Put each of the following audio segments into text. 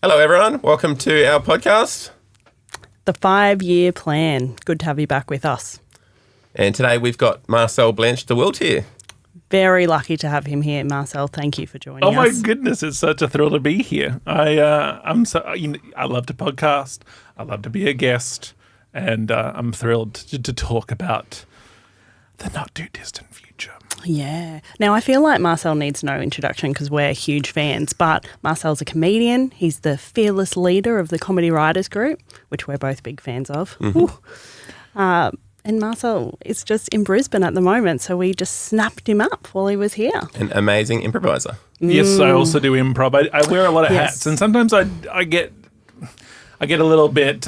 Hello, everyone. Welcome to our podcast. The 5-year plan. Good to have you back with us. And today we've got Marcel, Blanch, the Wilt here. Very lucky to have him here, Marcel. Thank you for joining us. Oh my goodness, it's such a thrill to be here. I love to podcast. I love to be a guest, and I'm thrilled to talk about the not too distant future. Yeah. Now, I feel like Marcel needs no introduction because we're huge fans, but Marcel's a comedian. He's the fearless leader of the Comedy Writers Group, which we're both big fans of. Mm-hmm. And Marcel is just in Brisbane at the moment, so we just snapped him up while he was here. An amazing improviser. Yes, I also do improv. I wear a lot of hats, and sometimes I get a little bit,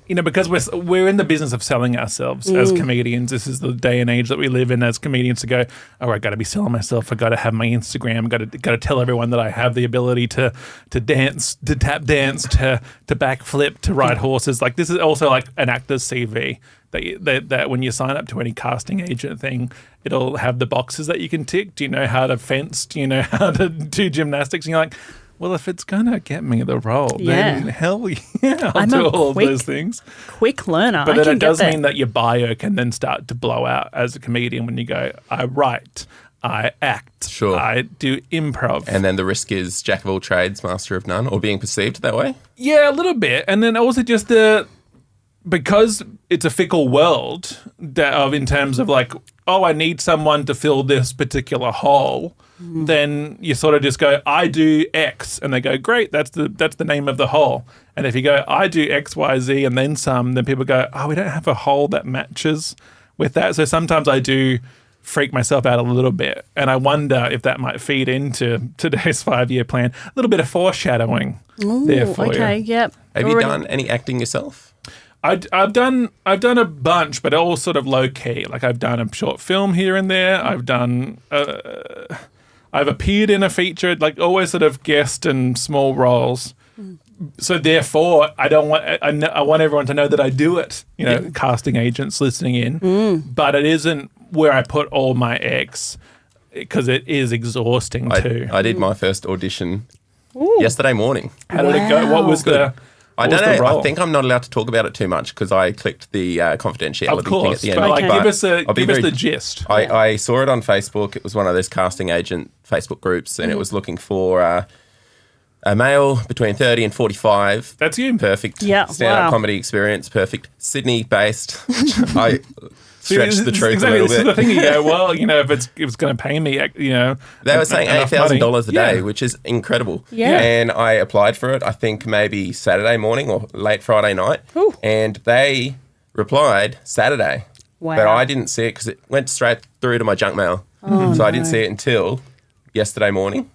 because we're in the business of selling ourselves as comedians. This is the day and age that we live in as comedians to go, oh, I got to be selling myself. I got to have my Instagram. Got to tell everyone that I have the ability to dance, to tap dance, to backflip, to ride horses. Like this is also like an actor's CV. That when you sign up to any casting agent thing, it'll have the boxes that you can tick. Do you know how to fence? Do you know how to do gymnastics? And you're like, well, if it's going to get me the role, then hell yeah, I'll do all of those things. Quick learner. But then it does mean that your bio can then start to blow out as a comedian when you go, I write, I act, I do improv. And then the risk is jack of all trades, master of none, or being perceived that way? Yeah, a little bit. And then also just because it's a fickle world in terms of like, oh, I need someone to fill this particular hole, then you sort of just go, I do X, and they go, great, that's the name of the hole. And if you go, I do X, Y, Z, and then some, then people go, oh, we don't have a hole that matches with that. So sometimes I do freak myself out a little bit, and I wonder if that might feed into today's 5-year plan. A little bit of foreshadowing there for you. Okay, yep. Have you done any acting yourself? I've done a bunch, but all sort of low key. Like I've done a short film here and there. I've done I've appeared in a feature, like always sort of guest and small roles. So therefore, I want everyone to know that I do it. Casting agents listening in, but it isn't where I put all my eggs because it is exhausting too. I did my first audition yesterday morning. How did it go? What was the? I don't know. I think I'm not allowed to talk about it too much because I clicked the confidentiality thing at the end. But give us the gist. I saw it on Facebook. It was one of those casting agent Facebook groups, and it was looking for a male between 30 and 45. That's you. Perfect. Yeah. Stand-up comedy experience. Perfect. Sydney-based. I stretched the truth a little bit. This is the thing. You go, well, if it's going to pay me, They were saying $8,000 a day, which is incredible. Yeah. And I applied for it, I think maybe Saturday morning or late Friday night. Ooh. And they replied Saturday. Wow. But I didn't see it because it went straight through to my junk mail. I didn't see it until yesterday morning.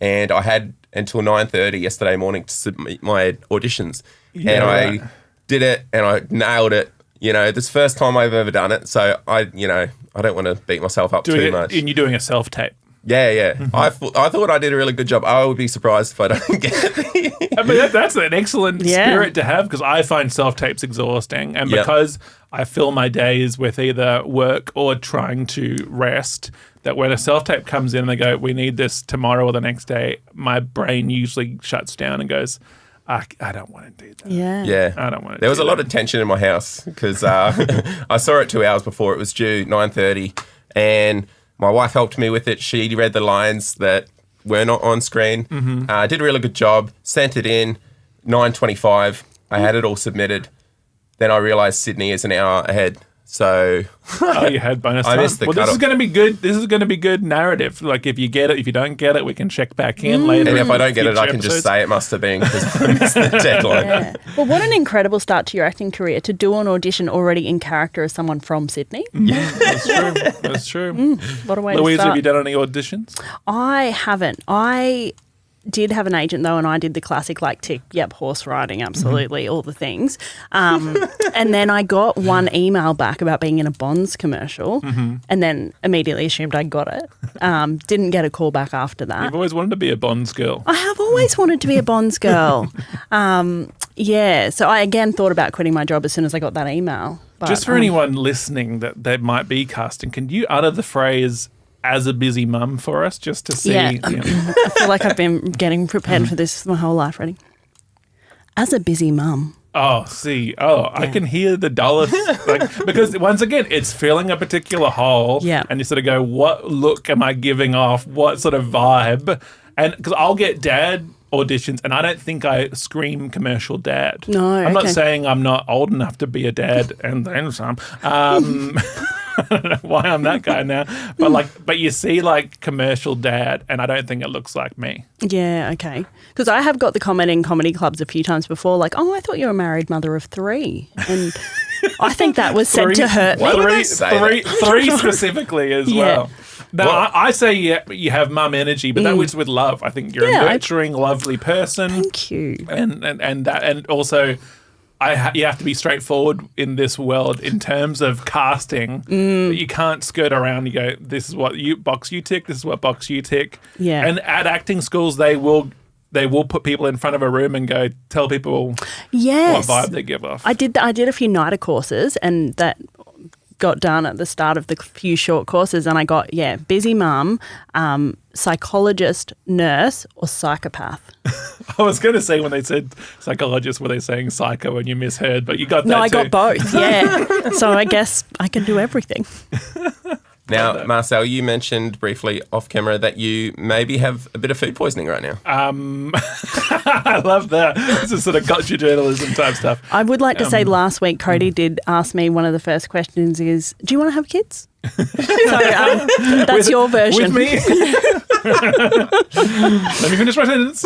And I had until 9:30 yesterday morning to submit my auditions. Yeah, and I did it and I nailed it. This is the first time I've ever done it, so I don't want to beat myself up too much. And you're doing a self-tape. Yeah. Mm-hmm. I thought I did a really good job. I would be surprised if I don't get it. I mean, that's an excellent spirit to have because I find self-tapes exhausting. And because I fill my days with either work or trying to rest, that when a self-tape comes in and they go, we need this tomorrow or the next day, my brain usually shuts down and goes, I don't want to do that. Yeah. I don't want to There was a lot of tension in my house because I saw it 2 hours before it was due, 9:30, and my wife helped me with it. She read the lines that were not on screen. Mm-hmm. Did a really good job. Sent it in, 9:25. I had it all submitted. Then I realised Sydney is an hour ahead. So you had bonus time. I missed the this is going to be good. This is going to be good narrative. Like if you get it, if you don't get it, we can check back in later. And if I don't get it, I can just say it must have been because I missed the deadline. Yeah. Well, what an incredible start to your acting career to do an audition already in character as someone from Sydney. Yeah, that's true. What a way Louise, to start. have you done any auditions? I haven't. I did have an agent though, and I did the classic tick, horse riding, absolutely, all the things. And then I got one email back about being in a Bonds commercial, and then immediately assumed I got it. Didn't get a call back after that. You've always wanted to be a Bonds girl. I have always wanted to be a Bonds girl. So I again thought about quitting my job as soon as I got that email. But, just for anyone listening that might be casting, can you utter the phrase as a busy mum for us, just to see. Yeah. I feel like I've been getting prepared for this my whole life. Ready? As a busy mum. Oh, see. Oh, I can hear the dollars. Because once again, it's filling a particular hole. Yeah. And you sort of go, what look am I giving off? What sort of vibe? And because I'll get dad auditions, and I don't think I scream commercial dad. No, I'm not okay. saying I'm not old enough to be a dad and then some. I don't know why I'm that guy now. But you see like commercial dad, and I don't think it looks like me. Yeah, okay. Because I have got the comment in comedy clubs a few times before, like, oh, I thought you were a married mother of 3. And I think that was said to hurt me. Why would they say that? Three specifically as well. No, I say you have mum energy, but that was with love. I think you're a nurturing, lovely person. Thank you. And also, you have to be straightforward in this world in terms of casting. You can't skirt around. You go, this is what box you tick. This is what box you tick. Yeah. And at acting schools, they will put people in front of a room and go tell people what vibe they give off. I did a few NIDA courses, and that got done at the start of the few short courses, and I got busy mum, psychologist, nurse, or psychopath. I was going to say when they said psychologist, were they saying psycho and you misheard, but you got that No, I too. got both, yeah. So I guess I can do everything. Now, Marcel, you mentioned briefly off camera that you maybe have a bit of food poisoning right now. I love that. This is sort of gotcha journalism type stuff. I would like to say last week Cody did ask me, one of the first questions is, do you want to have kids? So that's your version. With me? Let me finish my sentence.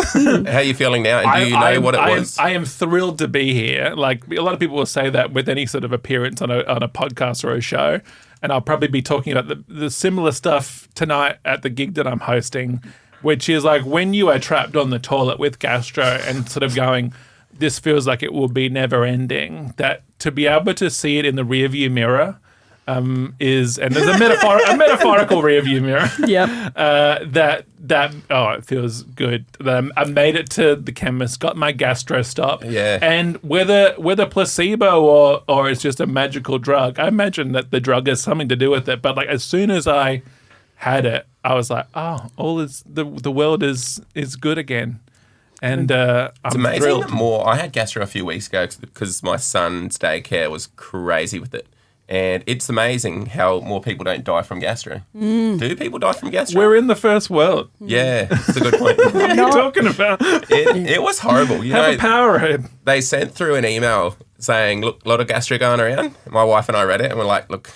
How are you feeling now? And do you know what it was? I am thrilled to be here. Like, a lot of people will say that with any sort of appearance on a podcast or a show. And I'll probably be talking about the similar stuff tonight at the gig that I'm hosting, which is like when you are trapped on the toilet with gastro and sort of going, this feels like it will be never ending, that to be able to see it in the rearview mirror and there's a metaphorical rearview mirror. Yep. It feels good. I made it to the chemist, got my gastro stop. Yeah. And whether placebo or it's just a magical drug, I imagine that the drug has something to do with it. But like as soon as I had it, I was like, oh, the world is good again. And it's I'm amazing. thrilled. I had gastro a few weeks ago because my son's daycare was crazy with it. And it's amazing how more people don't die from gastro. Do people die from gastro? We're in the first world. Yeah, it's a good point. What are you talking about? It was horrible. You Have know, a Powerade. they sent through an email saying, look, a lot of gastro going around. My wife and I read it and we're like, look,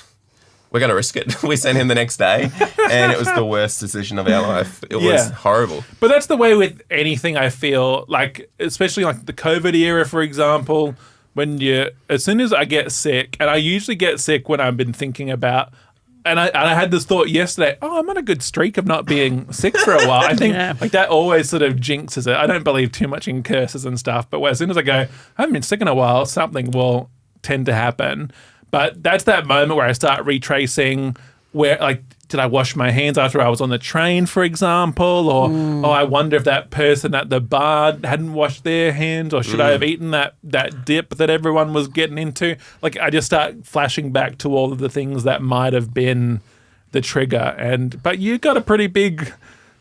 we're going to risk it. We sent him the next day and it was the worst decision of our life. It was horrible. But that's the way with anything, I feel, like, especially like the COVID era, for example, as soon as I get sick, and I usually get sick when I've been thinking about, and I had this thought yesterday, I'm on a good streak of not being sick for a while. I think like that always sort of jinxes it. I don't believe too much in curses and stuff, but as soon as I go, I haven't been sick in a while, something will tend to happen. But that's that moment where I start retracing where, like, did I wash my hands after I was on the train, for example? Or, I wonder if that person at the bar hadn't washed their hands, or should I have eaten that dip that everyone was getting into? Like, I just start flashing back to all of the things that might have been the trigger. But you got a pretty big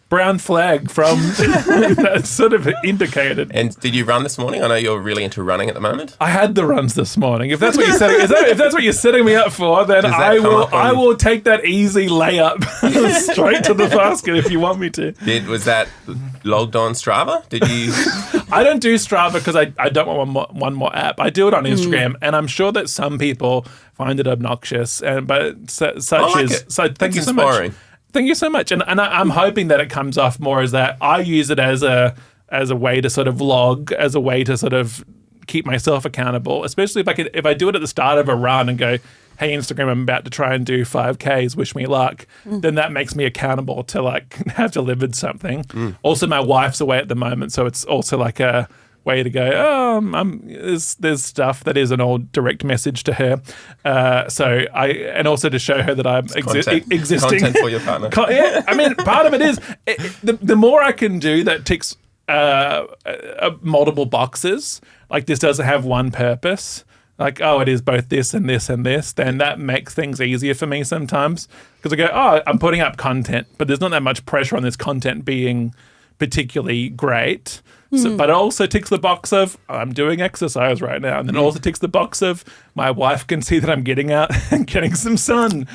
brown flag from that sort of indicated. And did you run this morning? I know you're really into running at the moment. I had the runs this morning. If that's what you're setting, if that's what you're setting me up for, then I will take that easy layup straight to the basket if you want me to. Was that logged on Strava? Did you? I don't do Strava because I don't want one more app. I do it on Instagram, and I'm sure that some people find it obnoxious. But thank you so much. Thank you so much. And I'm hoping that it comes off more as that I use it as a way to sort of log, as a way to sort of keep myself accountable, especially if I do it at the start of a run and go, hey, Instagram, I'm about to try and do 5Ks, wish me luck, then that makes me accountable to like have delivered something. Also, my wife's away at the moment, so it's also like a way to go, there's stuff that isn't all direct message to her. And also to show her that I'm existing. Content for your partner. I mean, part of it is, the more I can do that ticks multiple boxes, like this doesn't have one purpose, like, oh, it is both this and this and this, then that makes things easier for me sometimes. Because I go, oh, I'm putting up content, but there's not that much pressure on this content being particularly great. So, but it also ticks the box of, I'm doing exercise right now. And then it also ticks the box of, my wife can see that I'm getting out and getting some sun.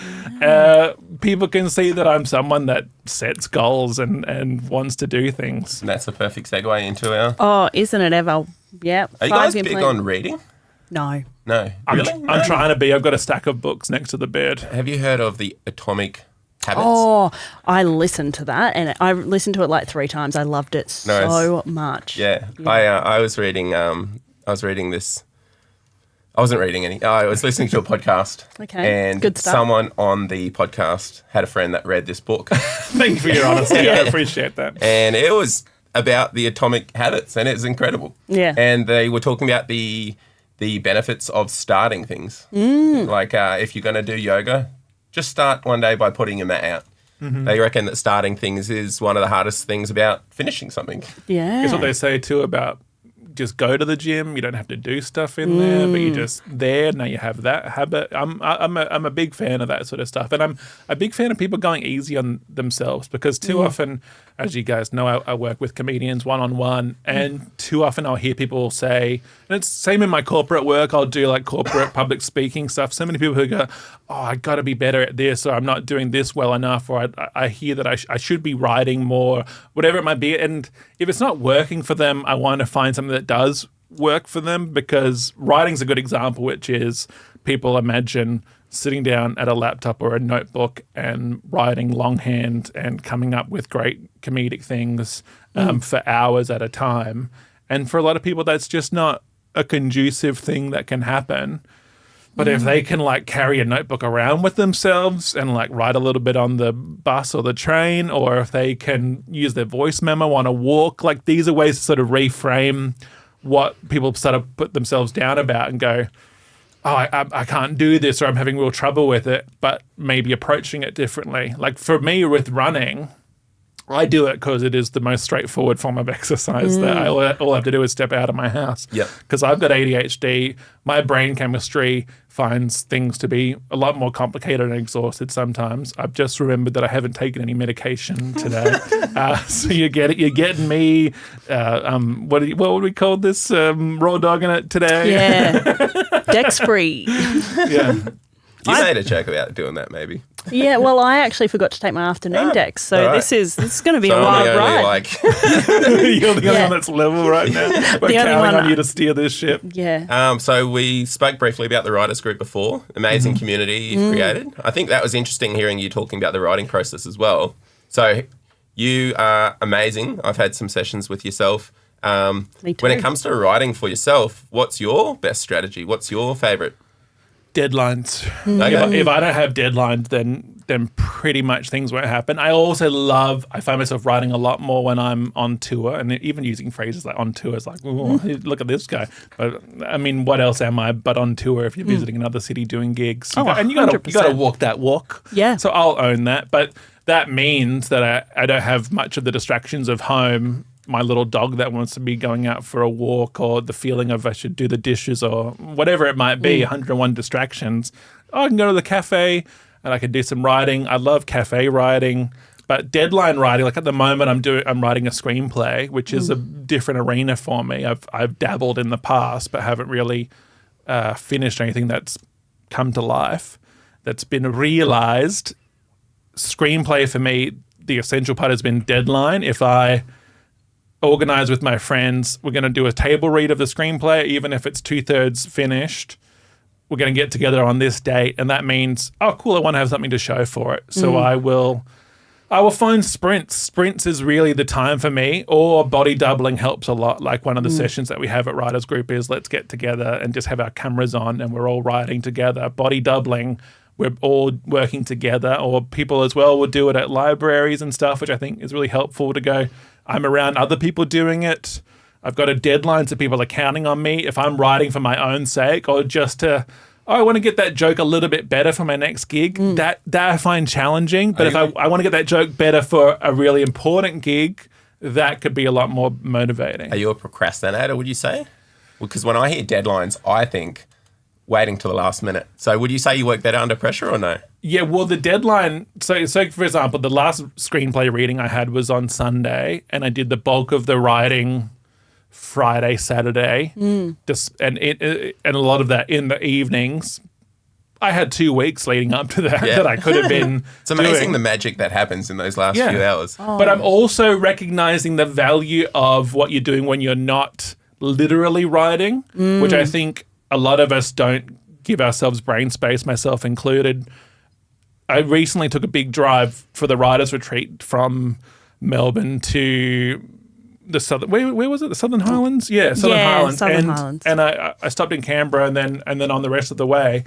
People can see that I'm someone that sets goals and wants to do things. And that's a perfect segue into our... Oh, isn't it ever? Yeah. Are you guys big on reading? No. No. Really? I'm trying to be. I've got a stack of books next to the bed. Have you heard of the Atomic Habits? Oh, I listened to that, and I listened to it like 3 times. I loved it so much. Yeah. I was reading this. I wasn't reading any. I was listening to a podcast. Okay. And Good stuff. someone on the podcast had a friend that read this book. Thank you for your honesty. I appreciate that. And it was about the atomic habits, and it was incredible. Yeah. And they were talking about the benefits of starting things. Like if you're going to do yoga, just start one day by putting your mat out. They reckon that starting things is one of the hardest things about finishing something. Yeah. That's what they say too about just go to the gym. You don't have to do stuff in there, but you're just there. Now you have that habit. I'm a big fan of that sort of stuff, and I'm a big fan of people going easy on themselves, because too often, as you guys know, I work with comedians one-on-one, and too often I'll hear people say, and it's same in my corporate work, I'll do like corporate public speaking stuff. So many people who go, oh, I got to be better at this, or I'm not doing this well enough, or I hear that I should be writing more, whatever it might be. And if it's not working for them, I want to find something that does work for them, because writing's a good example, which is people imagine sitting down at a laptop or a notebook and writing longhand and coming up with great comedic things for hours at a time. And for a lot of people, that's just not a conducive thing that can happen. But if they can like carry a notebook around with themselves and like write a little bit on the bus or the train, or if they can use their voice memo on a walk, like these are ways to sort of reframe what people sort of put themselves down about and go, oh, I can't do this, or I'm having real trouble with it, but maybe approaching it differently. Like for me with running, I do it because it is the most straightforward form of exercise that all I have to do is step out of my house. Yep. Because I've got ADHD, my brain chemistry finds things to be a lot more complicated and exhausted sometimes. I've just remembered that I haven't taken any medication today. So you get it. You're getting me, what would we call this? Raw dogging it today? Yeah. Dex free. Yeah. You made a joke about doing that, maybe. Yeah, well, I actually forgot to take my afternoon Dex, so right. this is going to be So a wild I'm the only, ride. You're the only one that's level right now. We're The only counting one on you to steer this ship. Yeah. So we spoke briefly about the writers group before. Amazing community you've created. I think that was interesting hearing you talking about the writing process as well. So you are amazing. I've had some sessions with yourself. Me too. When it comes to writing for yourself, what's your best strategy? What's your favourite? Deadlines. Okay. If I don't have deadlines, then pretty much things won't happen. I also I find myself writing a lot more when I'm on tour, and even using phrases like on tour is like, oh, look at this guy. But I mean, what else am I but on tour if you're visiting another city doing gigs? You got to walk that walk. Yeah. So I'll own that. But that means that I don't have much of the distractions of home. My little dog that wants to be going out for a walk, or the feeling of I should do the dishes, or whatever it might be, 101 distractions. Oh, I can go to the cafe and I can do some writing. I love cafe writing, but deadline writing, like at the moment I'm writing a screenplay, which is a different arena for me. I've dabbled in the past, but haven't really finished anything that's come to life, that's been realized. Screenplay for me, the essential part has been deadline. If I organize with my friends, we're going to do a table read of the screenplay, even if it's 2/3 finished. We're going to get together on this date, and that means, oh, cool, I want to have something to show for it. So I will find sprints. Sprints is really the time for me, or body doubling helps a lot. Like one of the sessions that we have at Writers Group is let's get together and just have our cameras on and we're all writing together. Body doubling, we're all working together, or people as well will do it at libraries and stuff, which I think is really helpful to go, I'm around other people doing it. I've got a deadline, so people are counting on me. If I'm writing for my own sake, or just I want to get that joke a little bit better for my next gig, that I find challenging. But if I want to get that joke better for a really important gig, that could be a lot more motivating. Are you a procrastinator, would you say? Because when I hear deadlines, I think waiting till the last minute. So would you say you work better under pressure or no? Yeah, well, the deadline. So for example, the last screenplay reading I had was on Sunday, and I did the bulk of the writing Friday, Saturday, and a lot of that in the evenings. I had 2 weeks leading up to that that I could have been. It's amazing doing. the magic that happens in those last few hours. Oh. But I'm also recognizing the value of what you're doing when you're not literally writing, which I think a lot of us don't give ourselves brain space, myself included. I recently took a big drive for the writers' retreat from Melbourne to the southern. Where was it? The Southern Highlands? Yeah, Southern Highlands. Southern Highlands. And I stopped in Canberra and then on the rest of the way,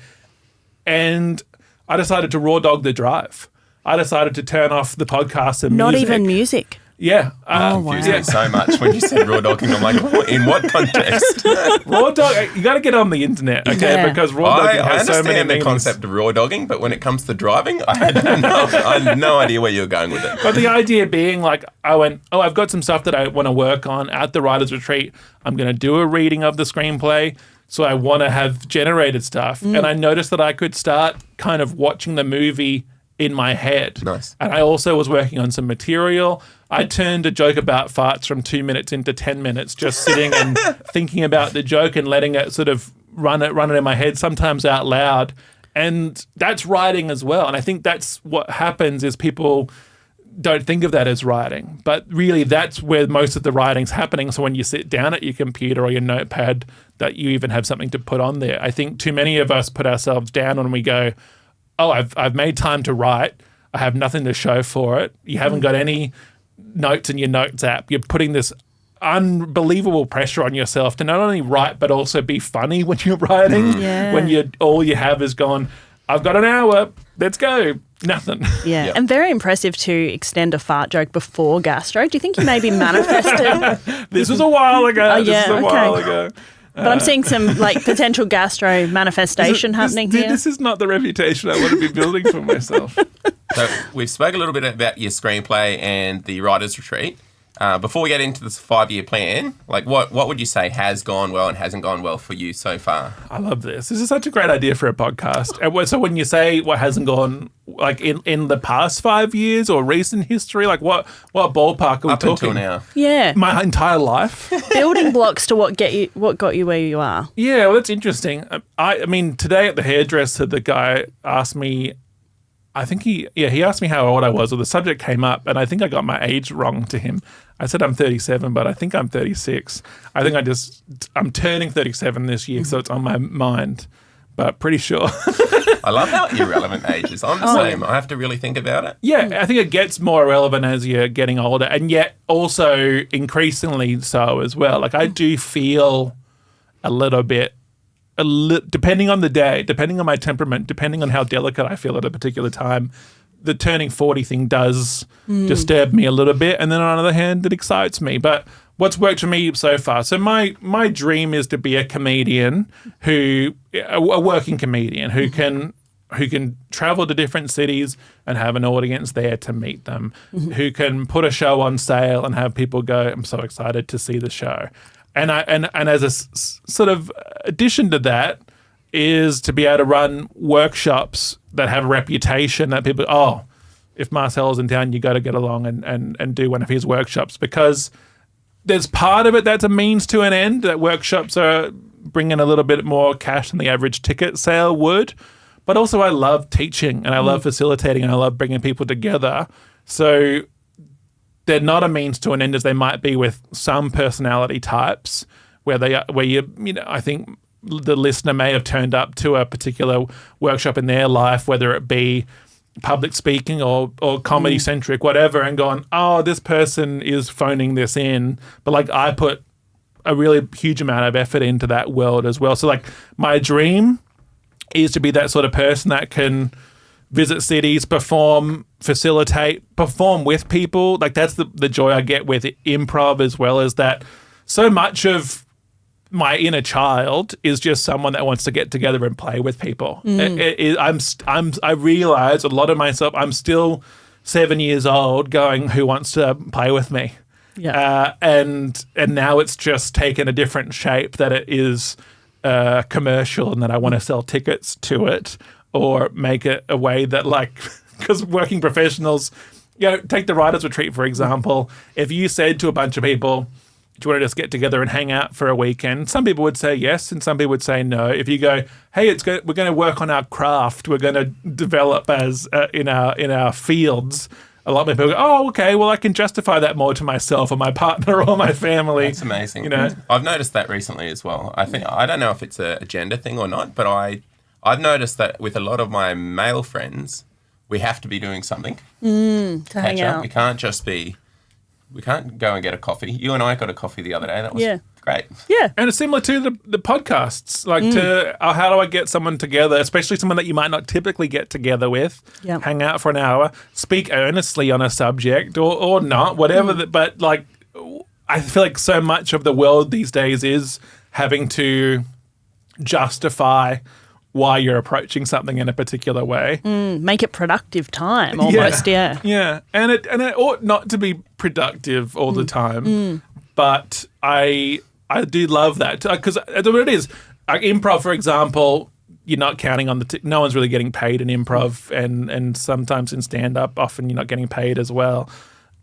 and I decided to raw dog the drive. I decided to turn off the podcast and Not music. even music. Yeah. Oh, wow. Confused me so much when you said raw dogging. I'm like, in what context? Raw dog. You got to get on the internet, okay? Yeah. Because raw dogging I has so many understand the meanings. concept of raw dogging, but when it comes to driving, I had no idea where you were going with it. But the idea being like, I went, I've got some stuff that I want to work on at the writer's retreat. I'm going to do a reading of the screenplay. So I want to have generated stuff. And I noticed that I could start kind of watching the movie in my head. Nice. And I also was working on some material. I turned a joke about farts from 2 minutes into 10 minutes, just sitting and thinking about the joke and letting it sort of run it in my head, sometimes out loud. And that's writing as well. And I think that's what happens is people don't think of that as writing. But really that's where most of the writing's happening. So when you sit down at your computer or your notepad, that you even have something to put on there. I think too many of us put ourselves down when we go, oh, I've made time to write. I have nothing to show for it. You haven't got any notes in your notes app. You're putting this unbelievable pressure on yourself to not only write but also be funny when you're writing. Yeah. When all you have is gone, I've got an hour, let's go. Nothing. Yeah. Yep. And very impressive to extend a fart joke before gastro. Do you think you maybe manifested? This was a while ago. Oh, This yeah, was a okay. while ago. But I'm seeing some like potential gastro manifestation happening here. This is not the reputation I want to be building for myself. So we've spoke a little bit about your screenplay and the writer's retreat. Before we get into this 5-year plan, like what would you say has gone well and hasn't gone well for you so far? I love this. This is such a great idea for a podcast. And so when you say what hasn't gone, like in the past 5 years or recent history, like what ballpark are we Up talking? until now. Yeah. My entire life. Building blocks to what got you where you are. Yeah, well, that's interesting. I mean, today at the hairdresser, the guy asked me, I think he asked me how old I was, or the subject came up, and I think I got my age wrong to him. I said I'm 37, but I think I'm 36. I think I'm turning 37 this year, so it's on my mind, but pretty sure. I love how irrelevant age is. I'm the same. I have to really think about it. Yeah, I think it gets more relevant as you're getting older, and yet also increasingly so as well. Like I do feel a little bit, depending on the day, depending on my temperament, depending on how delicate I feel at a particular time, the turning 40 thing does disturb me a little bit. And then on the other hand, it excites me. But what's worked for me so far? So my dream is to be a comedian a working comedian who can travel to different cities and have an audience there to meet them, who can put a show on sale and have people go, I'm so excited to see the show. And as a sort of addition to that is to be able to run workshops that have a reputation that people, if Marcel's in town, you got to get along and do one of his workshops, because there's part of it that's a means to an end, that workshops are bringing a little bit more cash than the average ticket sale would. But also I love teaching and I love facilitating and I love bringing people together. So they're not a means to an end as they might be with some personality types I think the listener may have turned up to a particular workshop in their life, whether it be public speaking or comedy centric, whatever, and gone, oh, this person is phoning this in. But like I put a really huge amount of effort into that world as well. So like my dream is to be that sort of person that can visit cities, perform, facilitate, perform with people. Like that's the joy I get with improv, as well as that so much of my inner child is just someone that wants to get together and play with people. I realize a lot of myself, I'm still 7 years old going, who wants to play with me? Yeah. And now it's just taken a different shape, that it is commercial and that I want to sell tickets to it, or make it a way that, like, because working professionals, take the writers' retreat, for example. If you said to a bunch of people, do you want to just get together and hang out for a weekend? Some people would say yes, and some people would say no. If you go, hey, we're going to work on our craft, we're going to develop as in our fields, a lot of people go, oh, okay, well, I can justify that more to myself or my partner or my family. That's amazing. I've noticed that recently as well. I don't know if it's a gender thing or not, but I've noticed that with a lot of my male friends, we have to be doing something to hang out. We can't go and get a coffee. You and I got a coffee the other day. That was great. Yeah. And it's similar to the podcasts. Like, how do I get someone together, especially someone that you might not typically get together with, hang out for an hour, speak earnestly on a subject or not, whatever. But, like, I feel like so much of the world these days is having to justify why you're approaching something in a particular way. Make it productive time almost, Yeah, and it ought not to be productive all the time, but I do love that, because that's what it is. Like improv, for example, you're not counting on no one's really getting paid in improv, and sometimes in stand-up, often you're not getting paid as well.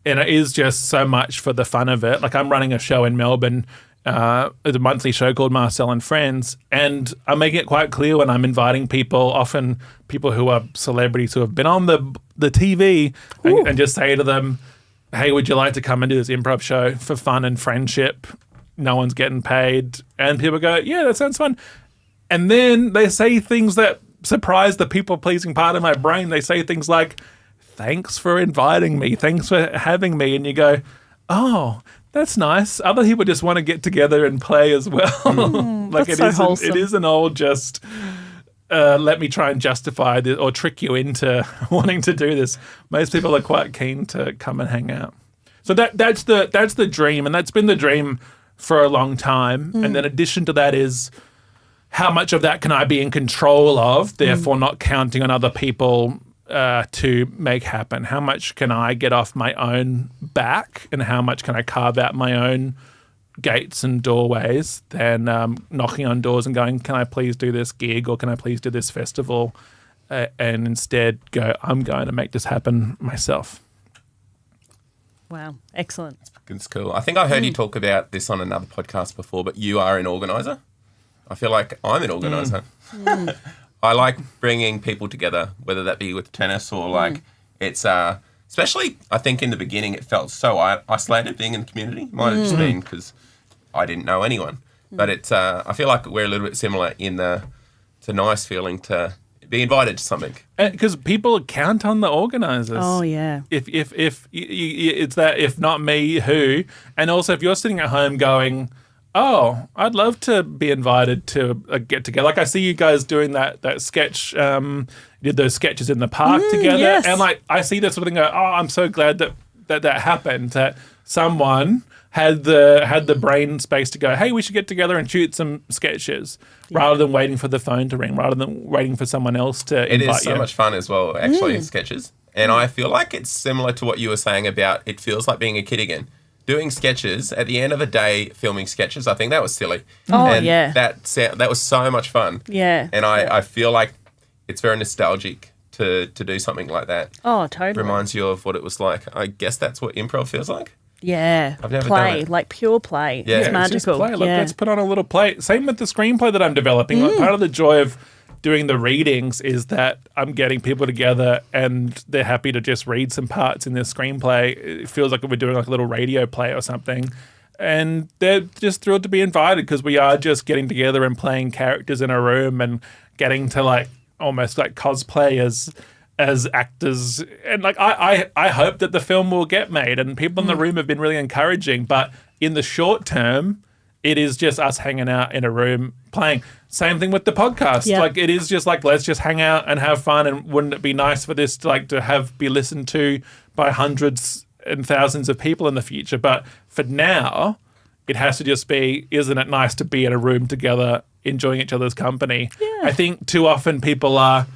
And it is just so much for the fun of it. Like I'm running a show in Melbourne, it's a monthly show called Marcel and Friends, and I'm making it quite clear when I'm inviting people, often people who are celebrities who have been on the TV, and just say to them, hey, would you like to come and do this improv show for fun and friendship? No one's getting paid. And people go, yeah, that sounds fun. And then they say things that surprise the people-pleasing part of my brain. They say things like, thanks for inviting me, thanks for having me. And you go, oh, that's nice. Other people just want to get together and play as well. Like that's so wholesome. It isn't all just let me try and justify this or trick you into wanting to do this. Most people are quite keen to come and hang out. So that's the dream, and that's been the dream for a long time. And then in addition to that is how much of that can I be in control of, therefore not counting on other people to make happen? How much can I get off my own back, and how much can I carve out my own gates and doorways than knocking on doors and going, can I please do this gig, or can I please do this festival, and instead go, I'm going to make this happen myself. Wow, excellent. It's cool. I think I heard you talk about this on another podcast before, but you are an organizer. I feel like I'm an organizer. I like bringing people together, whether that be with tennis or like it's especially I think in the beginning it felt so isolated being in the community. Might have just been because I didn't know anyone. But it's I feel like we're a little bit similar in it's a nice feeling to be invited to something. Because people count on the organisers. Oh yeah. If it's that, if not me, who? And also if you're sitting at home going, oh, I'd love to be invited to a get together. Like I see you guys doing that sketch. You did those sketches in the park together, yes. and like I see this sort of thing. Go, oh, I'm so glad that happened. That someone had the brain space to go, hey, we should get together and shoot some sketches, rather than waiting for the phone to ring, rather than waiting for someone else to invite you. It is so much fun as well, actually, sketches. And I feel like it's similar to what you were saying about it feels like being a kid again. Doing sketches, at the end of the day, filming sketches, I think that was silly. Oh, and yeah. That was so much fun. Yeah. And I feel like it's very nostalgic to do something like that. Oh, totally. Reminds you of what it was like. I guess that's what improv feels like. Yeah. I've never play, done it. like pure play. Yeah. It's It's magical. Just play. Look, let's put on a little play. Same with the screenplay that I'm developing. Like, part of the joy of doing the readings is that I'm getting people together and they're happy to just read some parts in this screenplay. It feels like we're doing like a little radio play or something. And they're just thrilled to be invited because we are just getting together and playing characters in a room and getting to like almost like cosplay as actors. And like I hope that the film will get made, and people in the room have been really encouraging. But in the short term, it is just us hanging out in a room playing. Same thing with the podcast. Yeah. Like it is just like, let's just hang out and have fun. And wouldn't it be nice for this to like to be listened to by hundreds and thousands of people in the future? But for now, it has to just be, isn't it nice to be in a room together, enjoying each other's company? Yeah. I think too often people are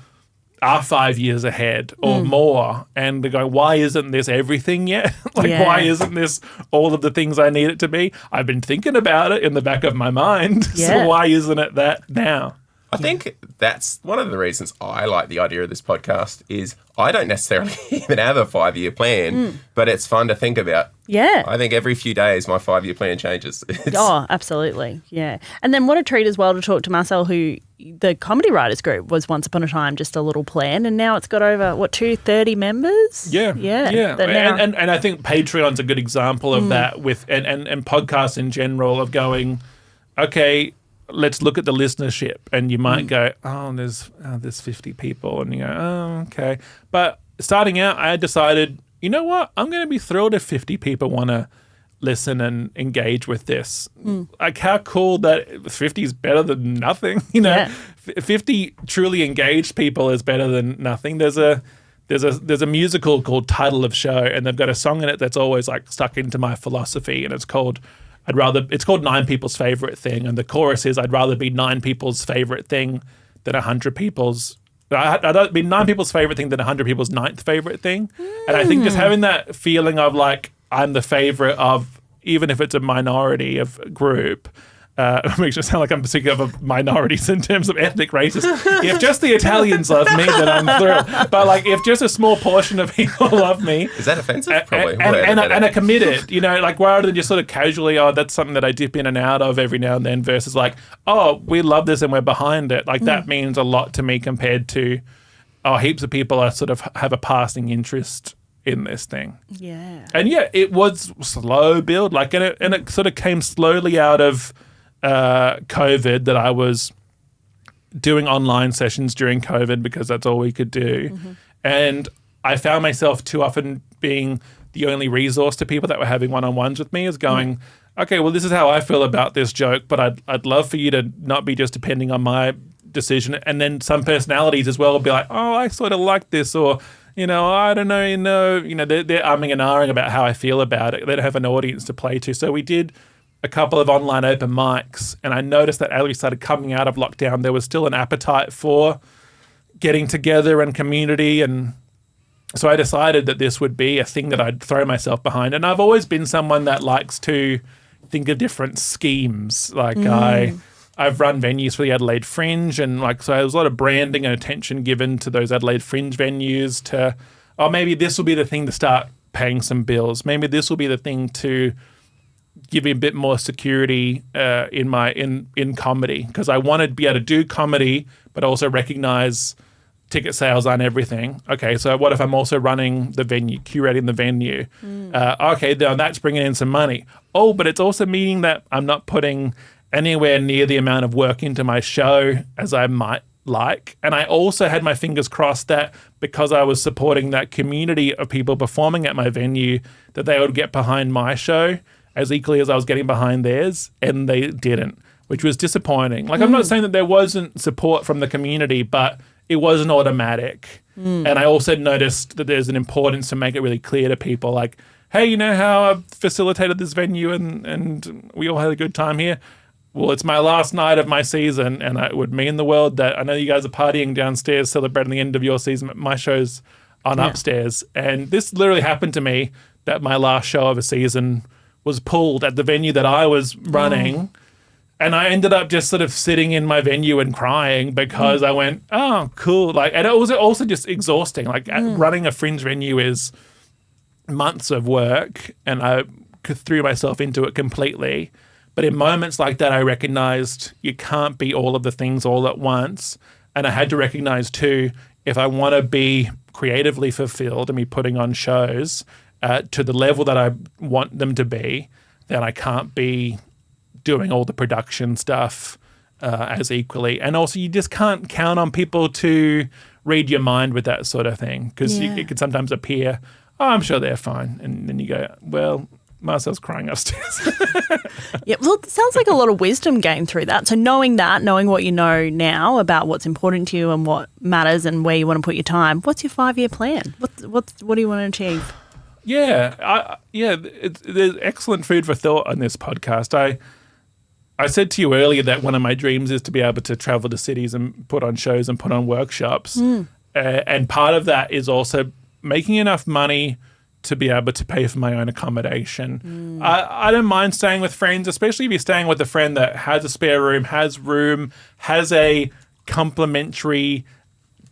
are 5 years ahead or more, and they go, why isn't this everything yet? Why isn't this all of the things I need it to be? I've been thinking about it in the back of my mind, so why isn't it that now? I think that's one of the reasons I like the idea of this podcast is I don't necessarily even have a 5-year plan, but it's fun to think about. Yeah. I think every few days my 5-year plan changes. Oh, absolutely. Yeah. And then what a treat as well to talk to Marcel, who the Comedy Writers Group was once upon a time just a little plan, and now it's got over, 230 members? Yeah. Yeah. And I think Patreon's a good example of that with and podcasts in general of going, okay, let's look at the listenership, and you might go, there's 50 people, and you go, oh, okay. But starting out, I decided, you know what, I'm going to be thrilled if 50 people want to listen and engage with this. Like, how cool that 50 is better than nothing, 50 truly engaged people is better than nothing. There's a musical called Title of Show, and they've got a song in it that's always like stuck into my philosophy, and it's called 9 people's favorite thing, and the chorus is, I'd rather be 9 people's favorite thing than 100 people's. I'd be 9 people's favorite thing than 100 people's 9th favorite thing. And I think just having that feeling of like I'm the favorite of, even if it's a minority of group, makes it sound like I'm speaking of minorities in terms of ethnic races. If just the Italians love me, then I'm thrilled. But like, if just a small portion of people love me, is that offensive? Probably. And are committed, like rather than just sort of casually, that's something that I dip in and out of every now and then, versus like, we love this and we're behind it. Like that means a lot to me compared to, heaps of people are sort of have a passing interest in this thing. Yeah. And it was slow build, like, and it sort of came slowly out of COVID, that I was doing online sessions during COVID because that's all we could do. And I found myself too often being the only resource to people that were having one-on-ones with me, is going, okay, well, this is how I feel about this joke, but I'd love for you to not be just depending on my decision. And then some personalities as well will be like, I sort of like this, or I don't know, they're umming and ahhing about how I feel about it. They don't have an audience to play to. So we did a couple of online open mics, and I noticed that as we started coming out of lockdown, there was still an appetite for getting together and community. And so I decided that this would be a thing that I'd throw myself behind. And I've always been someone that likes to think of different schemes. Like I've run venues for the Adelaide Fringe, and so there was a lot of branding and attention given to those Adelaide Fringe venues to, maybe this will be the thing to start paying some bills. Maybe this will be the thing to give me a bit more security in comedy, because I wanted to be able to do comedy but also recognize ticket sales aren't everything. Okay, so what if I'm also running the venue, curating the venue? Okay, then that's bringing in some money. But it's also meaning that I'm not putting anywhere near the amount of work into my show as I might like. And I also had my fingers crossed that because I was supporting that community of people performing at my venue, that they would get behind my show as equally as I was getting behind theirs, and they didn't, which was disappointing. Like, I'm not saying that there wasn't support from the community, but it wasn't automatic. And I also noticed that there's an importance to make it really clear to people, like, hey, you know how I've facilitated this venue and we all had a good time here? Well, it's my last night of my season, and it would mean the world that I know you guys are partying downstairs celebrating the end of your season, but my show's on upstairs. And this literally happened to me, that my last show of a season was pulled at the venue that I was running. And I ended up just sort of sitting in my venue and crying because I went, oh, cool. Like, and it was also just exhausting. Like, running a fringe venue is months of work, and I threw myself into it completely. But in moments like that, I recognized you can't be all of the things all at once. And I had to recognize too, if I want to be creatively fulfilled and be putting on shows to the level that I want them to be, then I can't be doing all the production stuff as equally. And also, you just can't count on people to read your mind with that sort of thing, because it can sometimes appear, I'm sure they're fine. And then you go, well, Marcel's crying upstairs. Yeah, well, it sounds like a lot of wisdom gained through that. So knowing what you know now about what's important to you and what matters and where you want to put your time, what's your 5-year plan? What do you want to achieve? Yeah, there's excellent food for thought on this podcast. I said to you earlier that one of my dreams is to be able to travel to cities and put on shows and put on workshops. And part of that is also making enough money to be able to pay for my own accommodation. I don't mind staying with friends, especially if you're staying with a friend that has a spare room, has a complimentary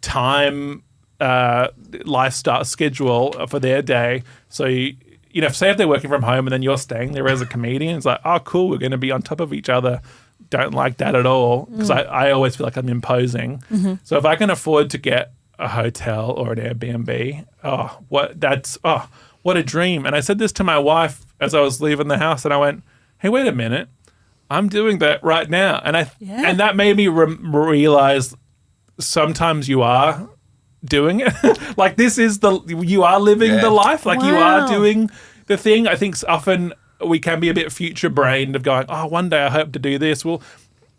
time lifestyle schedule for their day. So, say if they're working from home and then you're staying there as a comedian, it's like, oh, cool, we're going to be on top of each other. Don't like that at all, because I always feel like I'm imposing. So if I can afford to get a hotel or an Airbnb, what a dream. And I said this to my wife as I was leaving the house, and I went, hey, wait a minute, I'm doing that right now. And and that made me realize sometimes you are doing it. Like, you are living the life, like you are doing the thing. I think often we can be a bit future brained of going, oh, one day I hope to do this. Well,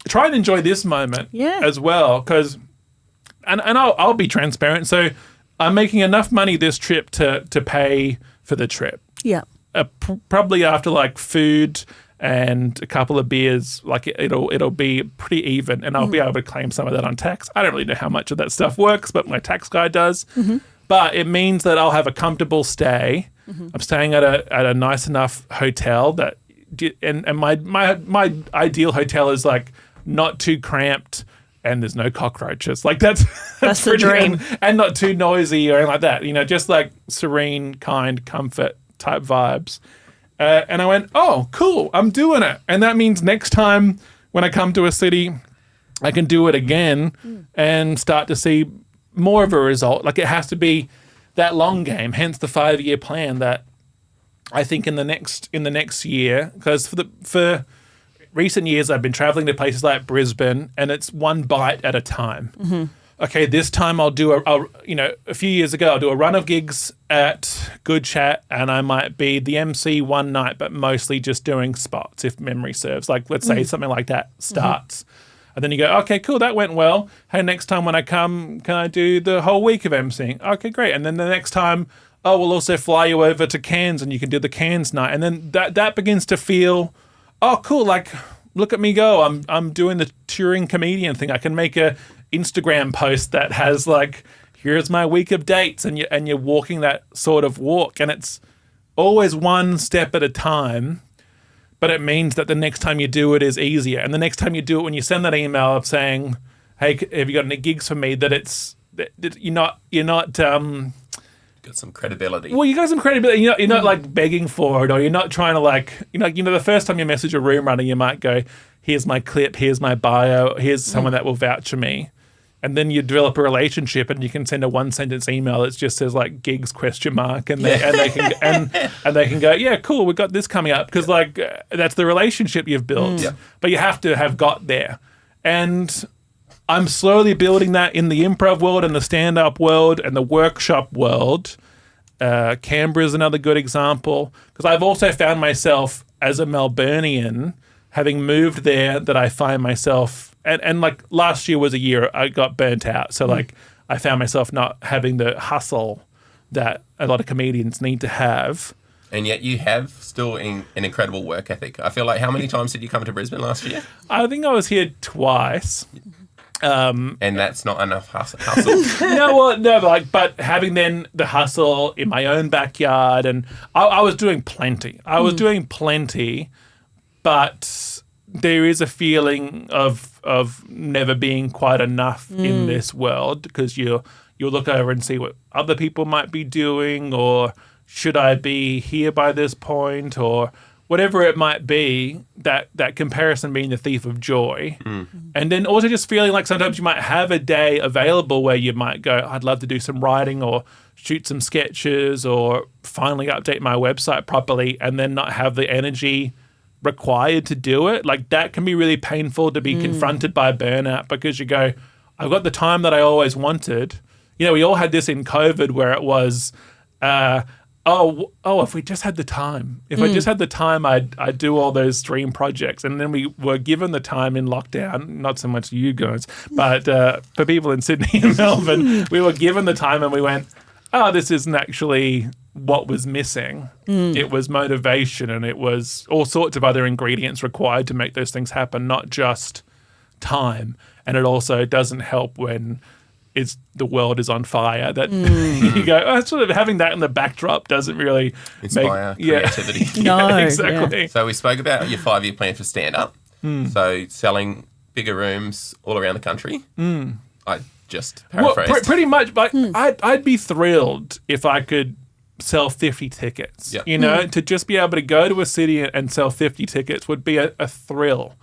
try and enjoy this moment as well, because and I'll be transparent. So I'm making enough money this trip to pay for the trip. Yeah. Probably after like food and a couple of beers, like it'll be pretty even, and I'll be able to claim some of that on tax. I don't really know how much of that stuff works, but my tax guy does. But it means that I'll have a comfortable stay. I'm staying at a nice enough hotel and my ideal hotel is like not too cramped and there's no cockroaches. Like that's the dream. And not too noisy or anything like that. Just like serene, kind, comfort type vibes. And I went, oh, cool, I'm doing it. And that means next time when I come to a city, I can do it again and start to see more of a result. Like, it has to be that long game, hence the 5-year plan that I think in the next year, because for recent years I've been traveling to places like Brisbane, and it's one bite at a time. Okay, this time I'll do a few years ago, I'll do a run of gigs at Good Chat, and I might be the MC one night, but mostly just doing spots, if memory serves. Like, let's say something like that starts. And then you go, okay, cool, that went well. Hey, next time when I come, can I do the whole week of emceeing? Okay, great. And then the next time, we'll also fly you over to Cairns and you can do the Cairns night. And then that begins to feel, oh, cool, like, look at me go. I'm doing the touring comedian thing. I can make a Instagram post that has like, here's my week of dates, and you're walking that sort of walk, and it's always one step at a time, but it means that the next time you do it is easier, and the next time you do it, when you send that email of saying, hey, have you got any gigs for me, that you're not got some credibility. Well, you got some credibility. You're not like begging for it, or you're not trying to like, the first time you message a room runner, you might go, here's my clip, here's my bio, here's someone that will vouch for me. And then you develop a relationship, and you can send a 1-sentence email that just says like gigs ? And they can go, yeah, cool, we've got this coming up, because like that's the relationship you've built. But you have to have got there. And I'm slowly building that in the improv world and the stand-up world and the workshop world. Canberra is another good example, because I've also found myself as a Melburnian, having moved there, that I find myself, and like last year was a year I got burnt out. So like I found myself not having the hustle that a lot of comedians need to have. And yet you have still an incredible work ethic. I feel like, how many times did you come to Brisbane last year? I think I was here twice. And that's not enough hustle. But having then the hustle in my own backyard, and I was doing plenty. But there is a feeling of never being quite enough in this world, because you'll look over and see what other people might be doing, or should I be here by this point, or whatever it might be, that comparison being the thief of joy. And then also just feeling like sometimes you might have a day available where you might go, I'd love to do some writing or shoot some sketches or finally update my website properly, and then not have the energy required to do it. Like, that can be really painful to be confronted by burnout, because you go, I've got the time that I always wanted. We all had this in COVID where it was, if we just had the time. If I just had the time, I'd do all those dream projects. And then we were given the time in lockdown, not so much you guys, but for people in Sydney and Melbourne, we were given the time and we went, this isn't actually what was missing. It was motivation, and it was all sorts of other ingredients required to make those things happen, not just time. And it also doesn't help when the world is on fire. That you go, sort of having that in the backdrop doesn't really inspire creativity. No, exactly. yeah. So we spoke about your 5-year plan for stand-up. So selling bigger rooms all around the country. I just paraphrased. Well, pretty much. Like, I'd be thrilled if I could sell 50 tickets. Yep. You know, to just be able to go to a city and sell 50 tickets would be a thrill.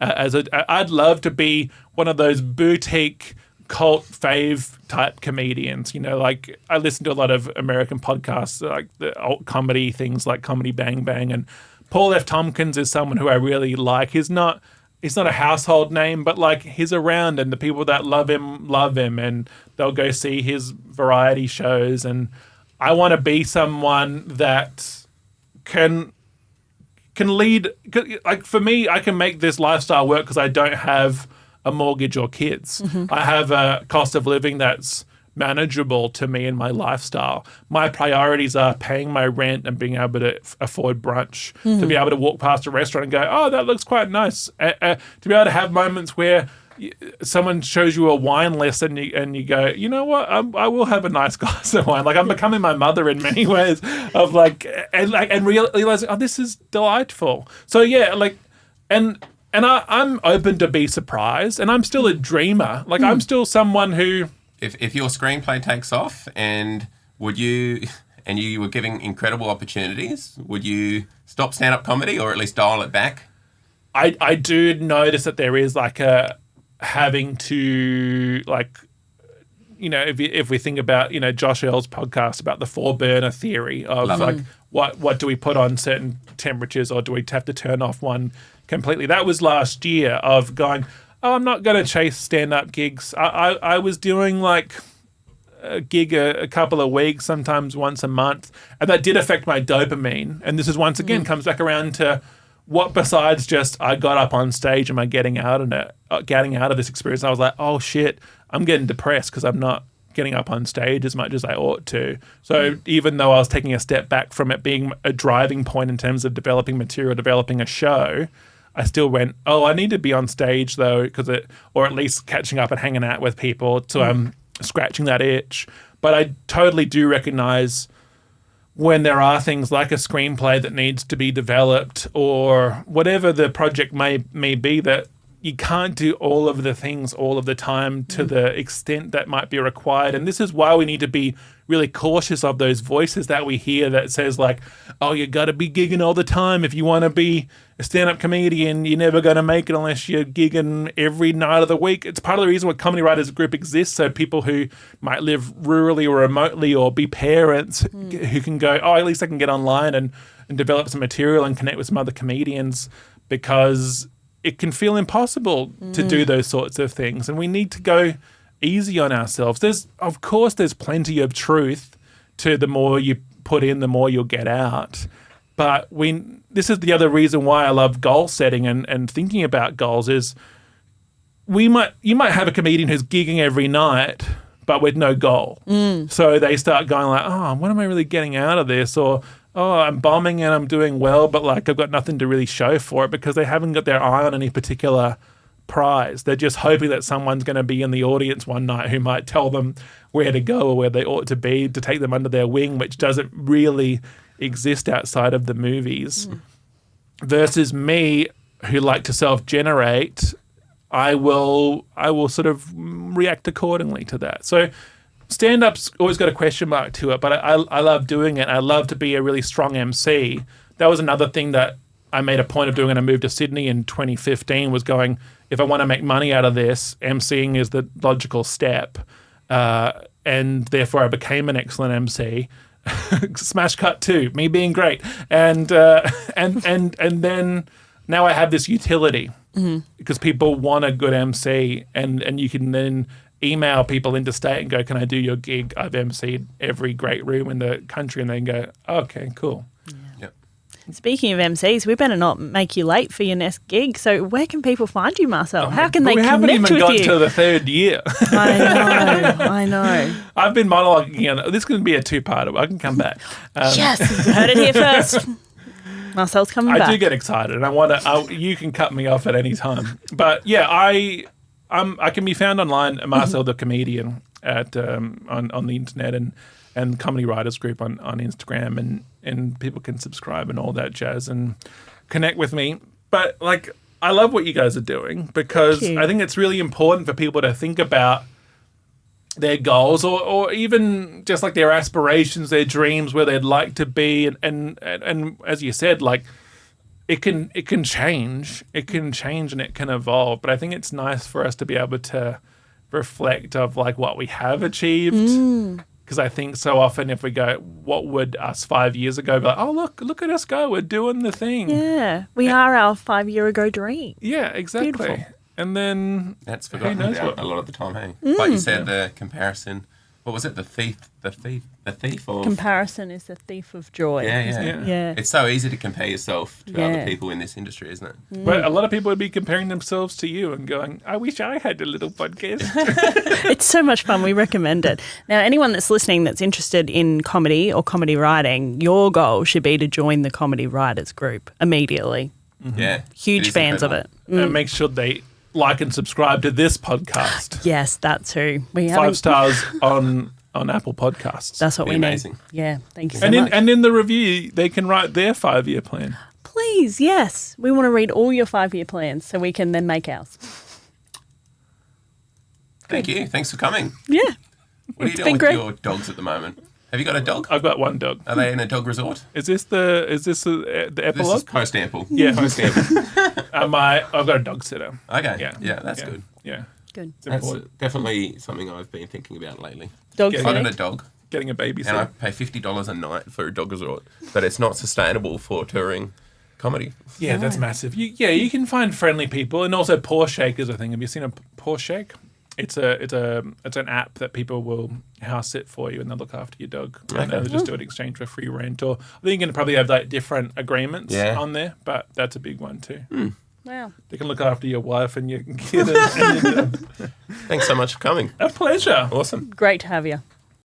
I'd love to be one of those boutique cult fave type comedians. You know, like I listen to a lot of American podcasts, like the alt comedy things like Comedy Bang Bang, and Paul F. Tompkins is someone who I really like. He's not a household name, but like he's around, and the people that love him, and they'll go see his variety shows. And I want to be someone that can lead. Like for me, I can make this lifestyle work because I don't have a mortgage or kids. I have a cost of living that's manageable to me in my lifestyle. My priorities are paying my rent and being able to afford brunch, to be able to walk past a restaurant and go, oh, that looks quite nice. To be able to have moments where someone shows you a wine list and you go, you know what, I will have a nice glass of wine. Like I'm becoming my mother in many ways of and realizing, oh, this is delightful. So yeah, like, and I'm open to be surprised, and I'm still a dreamer. Like I'm still someone who, If your screenplay takes off and you were giving incredible opportunities, would you stop stand-up comedy or at least dial it back? I do notice that there is like a having to, like, you know, if we think about, you know, Josh Earl's podcast about the 4-burner theory of what do we put on certain temperatures, or do we have to turn off one completely? That was last year of going, oh, I'm not going to chase stand-up gigs. I was doing like a gig a couple of weeks, sometimes once a month, and that did affect my dopamine. And this is once again comes back around to what besides just I got up on stage, am I getting out of this experience? And I was like, oh shit, I'm getting depressed because I'm not getting up on stage as much as I ought to. So even though I was taking a step back from it being a driving point in terms of developing material, developing a show, I still went, oh, I need to be on stage though, or at least catching up and hanging out with people. So I'm scratching that itch. But I totally do recognize when there are things like a screenplay that needs to be developed, or whatever the project may be, that you can't do all of the things all of the time to the extent that might be required. And this is why we need to be really cautious of those voices that we hear that says like, oh, you got to be gigging all the time. If you want to be a stand-up comedian, you're never going to make it unless you're gigging every night of the week. It's part of the reason why Comedy Writers Group exists, so people who might live rurally or remotely or be parents who can go, oh, at least I can get online and develop some material and connect with some other comedians, because it can feel impossible to do those sorts of things. And we need to go easy on ourselves. There's plenty of truth to the more you put in, the more you'll get out. But this is the other reason why I love goal setting and thinking about goals is you might have a comedian who's gigging every night, but with no goal. So they start going like, oh, what am I really getting out of this? Or, oh, I'm bombing and I'm doing well, but like I've got nothing to really show for it, because they haven't got their eye on any particular prize. They're just hoping that someone's going to be in the audience one night who might tell them where to go or where they ought to be, to take them under their wing, which doesn't really exist outside of the movies. Versus me, who like to self-generate, I will sort of react accordingly to that. So stand-up's always got a question mark to it, but I love doing it. I love to be a really strong MC. That was another thing that I made a point of doing when I moved to Sydney in 2015, was going, if I want to make money out of this, MCing is the logical step. And therefore I became an excellent MC. Smash cut 2, me being great. And then now I have this utility because people want a good MC, and you can then email people interstate and go, can I do your gig? I've MC'd every great room in the country, and they can go, okay, cool. Speaking of MCs, we better not make you late for your next gig. So where can people find you, Marcel? How can they connect with you? We haven't even got to the third year. I know. I've been monologuing. This can be a 2-parter. I can come back. Yes, you heard it here first. Marcel's coming back. I do get excited, and you can cut me off at any time. But yeah, I can be found online, Marcel the Comedian. at on the internet and Comedy Writers Group on Instagram, and people can subscribe and all that jazz and connect with me. But like, I love what you guys are doing, because I think it's really important for people to think about their goals or even just like their aspirations, their dreams, where they'd like to be. And as you said, like it can change. It can change and it can evolve. But I think it's nice for us to be able to reflect of like what we have achieved. Because I think so often if we go, what would us 5 years ago be like, oh, look at us go, we're doing the thing. Yeah, we are our 5 year ago dream. Yeah, exactly. Beautiful. And then That's forgotten about a lot of the time, hey? Like you said, the comparison. What was it? The thief of... Comparison is the thief of joy. Yeah. It's so easy to compare yourself to other people in this industry, isn't it? But a lot of people would be comparing themselves to you and going, I wish I had a little podcast. It's so much fun. We recommend it. Now, anyone that's listening that's interested in comedy or comedy writing, your goal should be to join the Comedy Writers Group immediately. Yeah. Huge fans incredible. of it. And make sure they like and subscribe to this podcast. Yes, that's who. 5 stars on Apple Podcasts. That's what we amazing. need. Yeah, thank you so much. And in the review, they can write their 5-year plan. Please, yes. We want to read all your 5-year plans so we can then make ours. Thank you. Thanks for coming. Yeah. What are you doing with your dogs at the moment? Have you got a dog? I've got one dog. Are they in a dog resort? Is this the epilogue? This is post-ample. Yeah. Post-ample. I've got a dog sitter. Okay. Yeah, that's good. Yeah. Good. It's That's important. definitely something I've been thinking about lately. Dog Yeah. I sitting. got a dog, Getting a babysitter. and I pay $50 a night for a dog resort, but it's not sustainable for touring comedy. Yeah, that's massive. You can find friendly people, and also paw shakers. I think. Have you seen a paw shake? It's an app that people will house sit for you, and they'll look after your dog. And they'll just do it in exchange for free rent. Or I think you can probably have like different agreements on there, but that's a big one too. Wow. They can look after your wife and your kid. And your dog. Thanks so much for coming. A pleasure. Awesome. Great to have you.